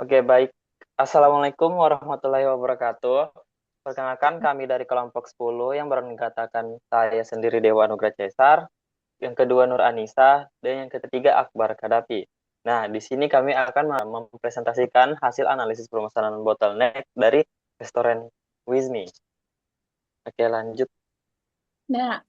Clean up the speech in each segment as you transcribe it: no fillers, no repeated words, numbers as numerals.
Oke, baik. Assalamualaikum warahmatullahi wabarakatuh. Perkenalkan kami dari kelompok 10 yang mengatakan saya sendiri Dewa Anugrah Caesar, yang kedua Nur Anissa, dan yang ketiga Akbar Kadapi. Nah, di sini kami akan mempresentasikan hasil analisis permasalahan bottleneck dari restoran Wizmi. Oke, lanjut. Nah,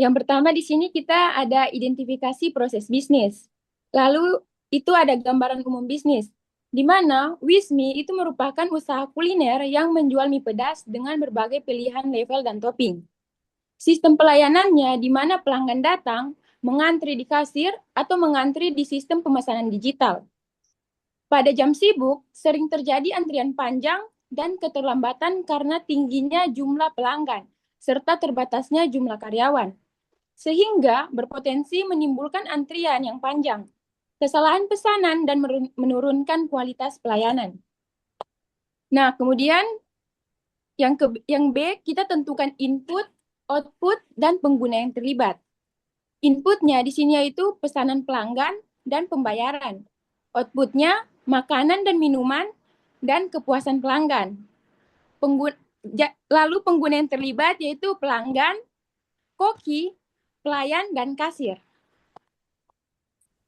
yang pertama di sini kita ada identifikasi proses bisnis. Lalu itu ada gambaran umum bisnis, di mana Wismi itu merupakan usaha kuliner yang menjual mie pedas dengan berbagai pilihan level dan topping. Sistem pelayanannya di mana pelanggan datang, mengantri di kasir, atau mengantri di sistem pemesanan digital. Pada jam sibuk, sering terjadi antrian panjang dan keterlambatan karena tingginya jumlah pelanggan, serta terbatasnya jumlah karyawan sehingga berpotensi menimbulkan antrian yang panjang, kesalahan pesanan, dan menurunkan kualitas pelayanan. Nah, kemudian yang B, kita tentukan input, output, dan pengguna yang terlibat. Inputnya di sini yaitu pesanan pelanggan dan pembayaran. Outputnya makanan dan minuman dan kepuasan pelanggan. Penggun Lalu pengguna yang terlibat yaitu pelanggan, koki, pelayan, dan kasir.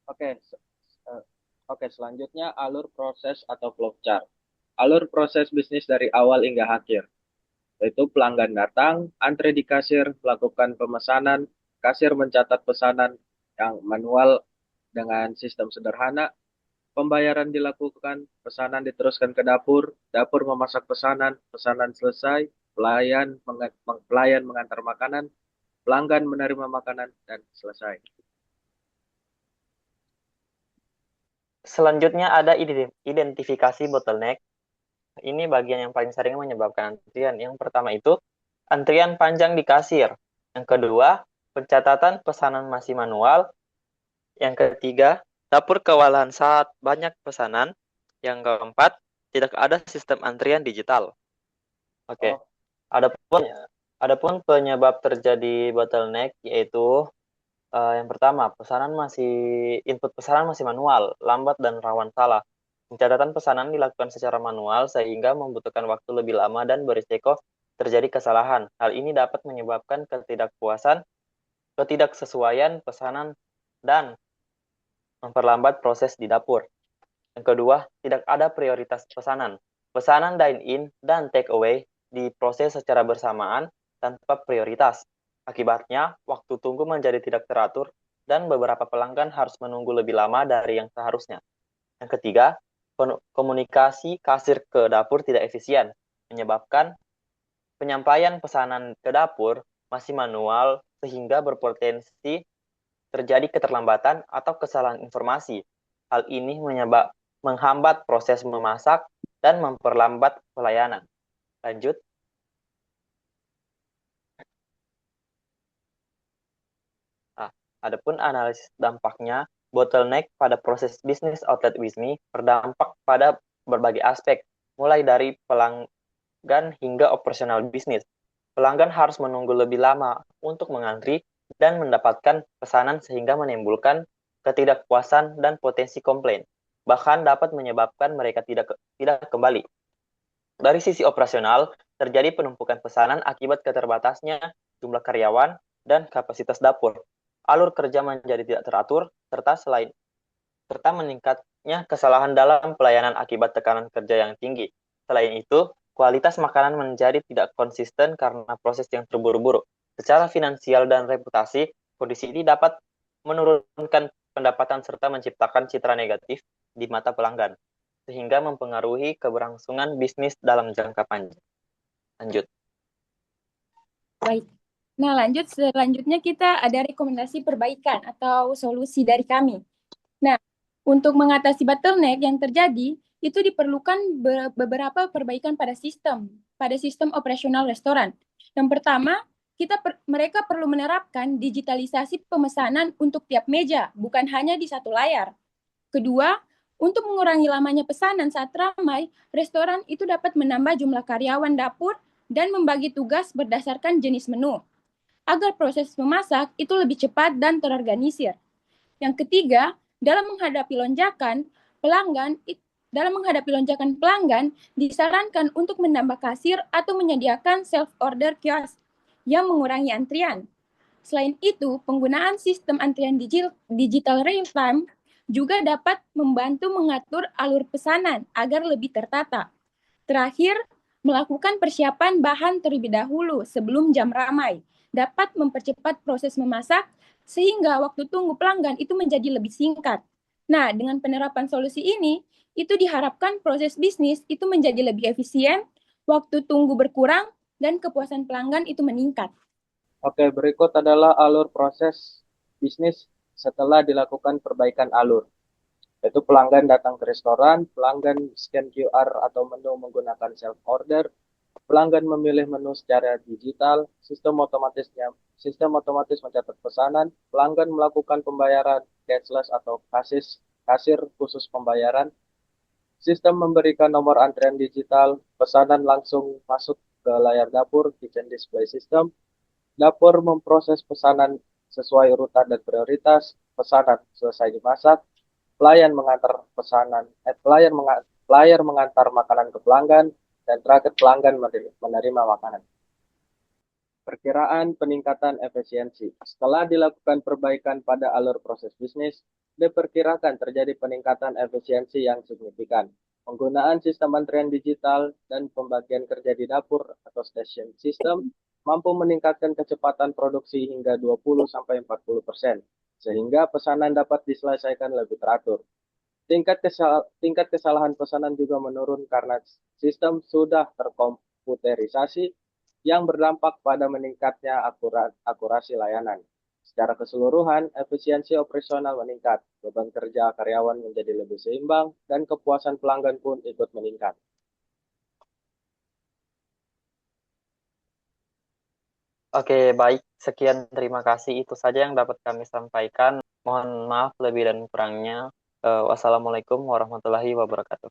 Oke, eh, oke, selanjutnya alur proses atau flowchart. Alur proses bisnis dari awal hingga akhir, yaitu pelanggan datang, antre di kasir, melakukan pemesanan, kasir mencatat pesanan yang manual dengan sistem sederhana, pembayaran dilakukan, pesanan diteruskan ke dapur, dapur memasak pesanan, pesanan selesai, pelayan mengantar makanan, pelanggan menerima makanan, dan selesai. Selanjutnya ada identifikasi bottleneck. Ini bagian yang paling sering menyebabkan antrian. Yang pertama itu antrian panjang di kasir. Yang kedua, pencatatan pesanan masih manual. Yang ketiga, dapur kewalahan saat banyak pesanan. Yang keempat, tidak ada sistem antrian digital. Oke, Oh, adapun adapun penyebab terjadi bottleneck yaitu yang pertama, input pesanan masih manual, lambat dan rawan salah. Pencatatan pesanan dilakukan secara manual sehingga membutuhkan waktu lebih lama dan berisiko terjadi kesalahan. Hal ini dapat menyebabkan ketidakpuasan, ketidaksesuaian pesanan, dan memperlambat proses di dapur. Yang kedua, tidak ada prioritas pesanan. Pesanan dine-in dan take-away diproses secara bersamaan tanpa prioritas. Akibatnya, waktu tunggu menjadi tidak teratur dan beberapa pelanggan harus menunggu lebih lama dari yang seharusnya. Yang ketiga, komunikasi kasir ke dapur tidak efisien, menyebabkan penyampaian pesanan ke dapur masih manual sehingga berpotensi terjadi keterlambatan atau kesalahan informasi. Hal ini menghambat proses memasak dan memperlambat pelayanan. Lanjut. Nah, adapun analisis dampaknya, bottleneck pada proses bisnis outlet Wismi berdampak pada berbagai aspek, mulai dari pelanggan hingga operasional bisnis. Pelanggan harus menunggu lebih lama untuk mengantri dan mendapatkan pesanan sehingga menimbulkan ketidakpuasan dan potensi komplain. Bahkan dapat menyebabkan mereka tidak kembali. Dari sisi operasional, terjadi penumpukan pesanan akibat keterbatasnya jumlah karyawan dan kapasitas dapur. Alur kerja menjadi tidak teratur, serta meningkatnya kesalahan dalam pelayanan akibat tekanan kerja yang tinggi. Selain itu, kualitas makanan menjadi tidak konsisten karena proses yang terburu-buru. Secara finansial dan reputasi, kondisi ini dapat menurunkan pendapatan serta menciptakan citra negatif di mata pelanggan, sehingga mempengaruhi keberlangsungan bisnis dalam jangka panjang. Lanjut. Baik. Nah, lanjut selanjutnya kita ada rekomendasi perbaikan atau solusi dari kami. Nah, untuk mengatasi bottleneck yang terjadi, itu diperlukan beberapa perbaikan pada sistem operasional restoran. Yang pertama, mereka perlu menerapkan digitalisasi pemesanan untuk tiap meja, bukan hanya di satu layar. Kedua, untuk mengurangi lamanya pesanan saat ramai, restoran itu dapat menambah jumlah karyawan dapur dan membagi tugas berdasarkan jenis menu agar proses memasak itu lebih cepat dan terorganisir. Yang ketiga, dalam menghadapi lonjakan pelanggan, dalam menghadapi lonjakan pelanggan, disarankan untuk menambah kasir atau menyediakan self-order kios yang mengurangi antrian. Selain itu, penggunaan sistem antrian digital real-time juga dapat membantu mengatur alur pesanan agar lebih tertata. Terakhir, melakukan persiapan bahan terlebih dahulu sebelum jam ramai dapat mempercepat proses memasak sehingga waktu tunggu pelanggan itu menjadi lebih singkat. Nah, dengan penerapan solusi ini, itu diharapkan proses bisnis itu menjadi lebih efisien, waktu tunggu berkurang, dan kepuasan pelanggan itu meningkat. Oke, berikut adalah alur proses bisnis setelah dilakukan perbaikan alur. Yaitu pelanggan datang ke restoran, pelanggan scan QR atau menu menggunakan self-order, pelanggan memilih menu secara digital, sistem otomatis mencatat pesanan, pelanggan melakukan pembayaran cashless atau kasir khusus pembayaran, sistem memberikan nomor antrian digital, pesanan langsung masuk ke layar dapur, kitchen display system, dapur memproses pesanan sesuai urutan dan prioritas, pesanan selesai dimasak, pelayan mengantar makanan ke pelanggan, dan terakhir pelanggan menerima makanan. Perkiraan peningkatan efisiensi. Setelah dilakukan perbaikan pada alur proses bisnis, diperkirakan terjadi peningkatan efisiensi yang signifikan. Penggunaan sistem antrian digital dan pembagian kerja di dapur atau station system mampu meningkatkan kecepatan produksi hingga 20-40%, sehingga pesanan dapat diselesaikan lebih teratur. Tingkat kesalahan pesanan juga menurun karena sistem sudah terkomputerisasi yang berdampak pada meningkatnya akurasi layanan. Secara keseluruhan, efisiensi operasional meningkat, beban kerja karyawan menjadi lebih seimbang, dan kepuasan pelanggan pun ikut meningkat. Oke, baik. Sekian, terima kasih. Itu saja yang dapat kami sampaikan. Mohon maaf lebih dan kurangnya. Wassalamualaikum warahmatullahi wabarakatuh.